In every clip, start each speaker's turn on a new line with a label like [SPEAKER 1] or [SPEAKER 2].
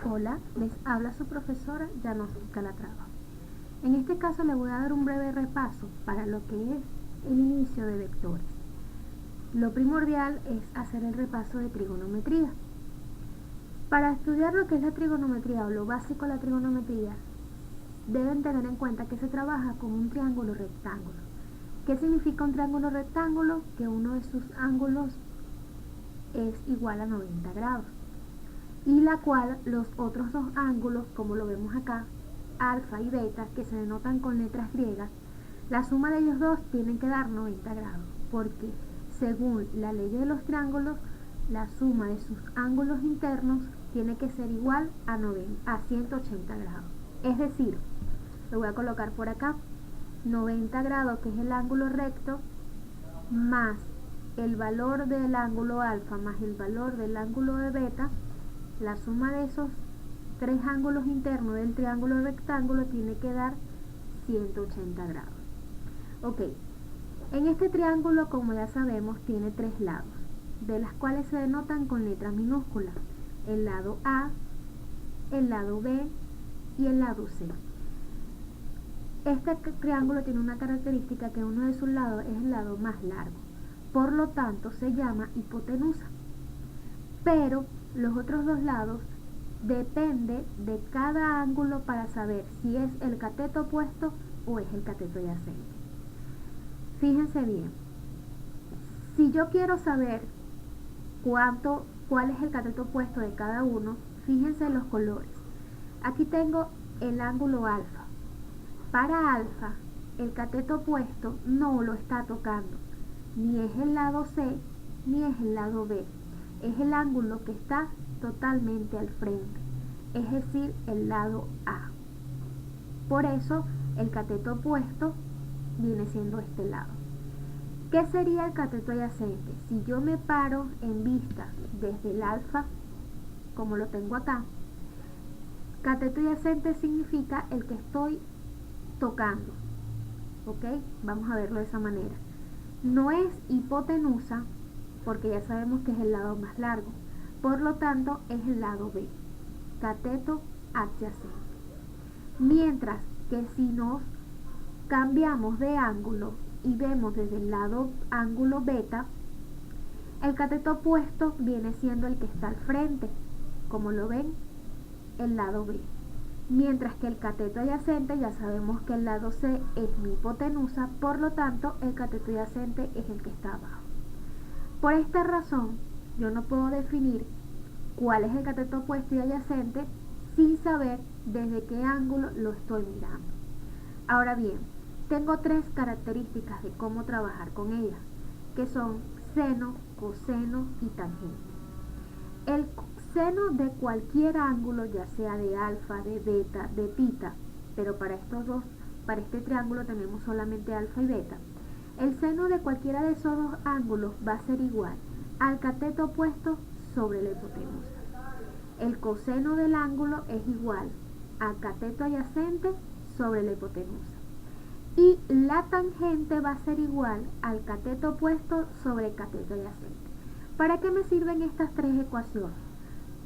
[SPEAKER 1] Hola, les habla su profesora Yanosis Calatrava. En este caso le voy a dar un breve repaso para lo que es el inicio de vectores. Lo primordial es hacer el repaso de trigonometría. Para estudiar lo que es la trigonometría o lo básico de la trigonometría, deben tener en cuenta que se trabaja con un triángulo rectángulo. ¿Qué significa un triángulo rectángulo? Que uno de sus ángulos es igual a 90 grados. Y la cual los otros dos ángulos, como lo vemos acá, alfa y beta, que se denotan con letras griegas, la suma de ellos dos tienen que dar 90 grados, porque según la ley de los triángulos, la suma de sus ángulos internos tiene que ser igual a 180 grados. Es decir, lo voy a colocar por acá, 90 grados, que es el ángulo recto, más el valor del ángulo alfa más el valor del ángulo de beta, la suma de esos tres ángulos internos del triángulo rectángulo tiene que dar 180 grados. Ok, en este triángulo, como ya sabemos, tiene tres lados, de las cuales se denotan con letras minúsculas: el lado A, el lado B y el lado C. Este triángulo tiene una característica, que uno de sus lados es el lado más largo, por lo tanto se llama hipotenusa. Pero los otros dos lados depende de cada ángulo para saber si es el cateto opuesto o es el cateto adyacente. Fíjense bien, si yo quiero saber cuál es el cateto opuesto de cada uno, fíjense en los colores. Aquí tengo el ángulo alfa. Para alfa, el cateto opuesto no lo está tocando, ni es el lado C ni es el lado B, es el ángulo que está totalmente al frente, es decir, el lado A. Por eso el cateto opuesto viene siendo este lado. ¿Qué sería el cateto adyacente? Si yo me paro en vista desde el alfa, como lo tengo acá, cateto adyacente significa el que estoy tocando. ¿Ok? Vamos a verlo de esa manera. No es hipotenusa, porque ya sabemos que es el lado más largo, por lo tanto es el lado B, cateto adyacente. Mientras que si nos cambiamos de ángulo y vemos desde el lado ángulo beta, el cateto opuesto viene siendo el que está al frente, como lo ven, el lado B. Mientras que el cateto adyacente, ya sabemos que el lado C es mi hipotenusa, por lo tanto el cateto adyacente es el que está abajo. Por esta razón, yo no puedo definir cuál es el cateto opuesto y adyacente sin saber desde qué ángulo lo estoy mirando. Ahora bien, tengo tres características de cómo trabajar con ellas, que son seno, coseno y tangente. El seno de cualquier ángulo, ya sea de alfa, de beta, de tita, pero para este triángulo tenemos solamente alfa y beta. El seno de cualquiera de esos dos ángulos va a ser igual al cateto opuesto sobre la hipotenusa. El coseno del ángulo es igual al cateto adyacente sobre la hipotenusa. Y la tangente va a ser igual al cateto opuesto sobre el cateto adyacente. ¿Para qué me sirven estas tres ecuaciones?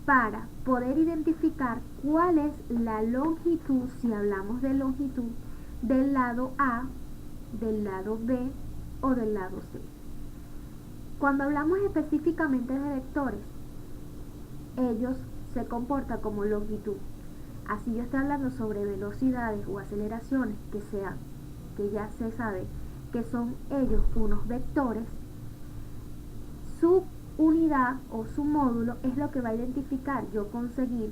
[SPEAKER 1] Para poder identificar cuál es la longitud, si hablamos de longitud, del lado A, del lado B o del lado C. Cuando hablamos específicamente de vectores, ellos se comportan como longitud. Así yo estoy hablando sobre velocidades o aceleraciones que ya se sabe que son ellos unos vectores. Su unidad o su módulo es lo que va a identificar yo conseguir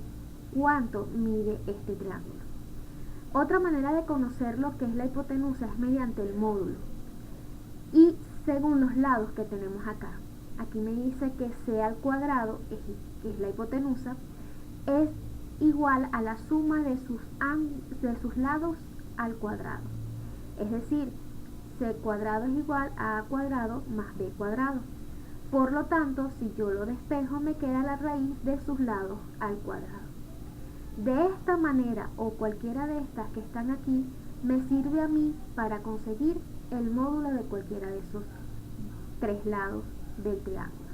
[SPEAKER 1] cuánto mide este triángulo. Otra manera de conocer lo que es la hipotenusa es mediante el módulo y según los lados que tenemos acá. Aquí me dice que C al cuadrado, que es la hipotenusa, es igual a la suma de sus lados al cuadrado. Es decir, C cuadrado es igual a A cuadrado más B cuadrado. Por lo tanto, si yo lo despejo, me queda la raíz de sus lados al cuadrado. De esta manera, o cualquiera de estas que están aquí, me sirve a mí para conseguir el módulo de cualquiera de esos tres lados del triángulo.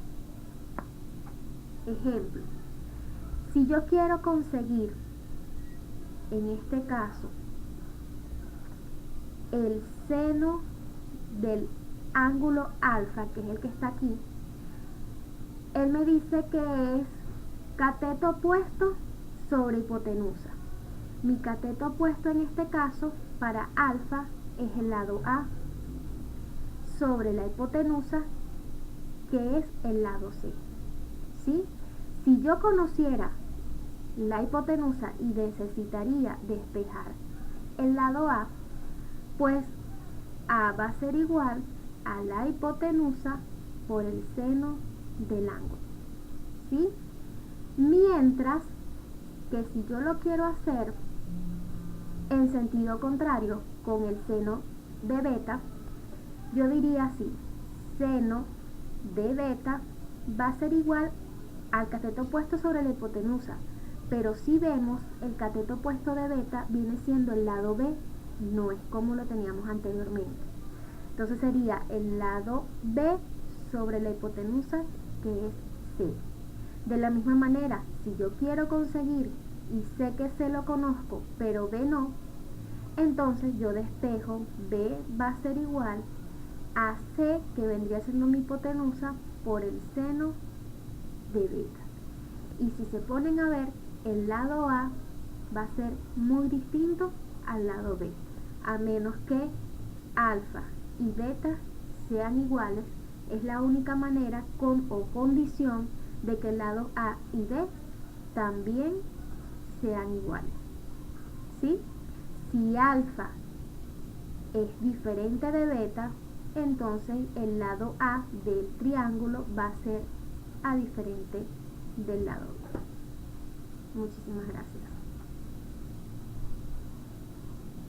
[SPEAKER 1] Ejemplo, Si yo quiero conseguir, en este caso, el seno del ángulo alfa, que es el que está aquí, él me dice que es cateto opuesto sobre hipotenusa. Mi cateto opuesto en este caso para alfa es el lado A sobre la hipotenusa, que es el lado C. ¿Sí? Si yo conociera la hipotenusa y necesitaría despejar el lado A, pues A va a ser igual a la hipotenusa por el seno del ángulo. ¿Sí? Mientras que si yo lo quiero hacer en sentido contrario con el seno de beta, yo diría así: seno de beta va a ser igual al cateto opuesto sobre la hipotenusa, pero si vemos, el cateto opuesto de beta viene siendo el lado B, no es como lo teníamos anteriormente. Entonces sería el lado B sobre la hipotenusa, que es C. De la misma manera, si yo quiero conseguir, y sé que C lo conozco, pero B no, entonces yo despejo, B va a ser igual a C, que vendría siendo mi hipotenusa, por el seno de beta. Y si se ponen a ver, el lado A va a ser muy distinto al lado B, a menos que alfa y beta sean iguales. Es la única manera o condición de que el lado A y B también sean iguales. ¿Sí? Si alfa es diferente de beta, entonces el lado A del triángulo va a ser a diferente del lado B. Muchísimas gracias.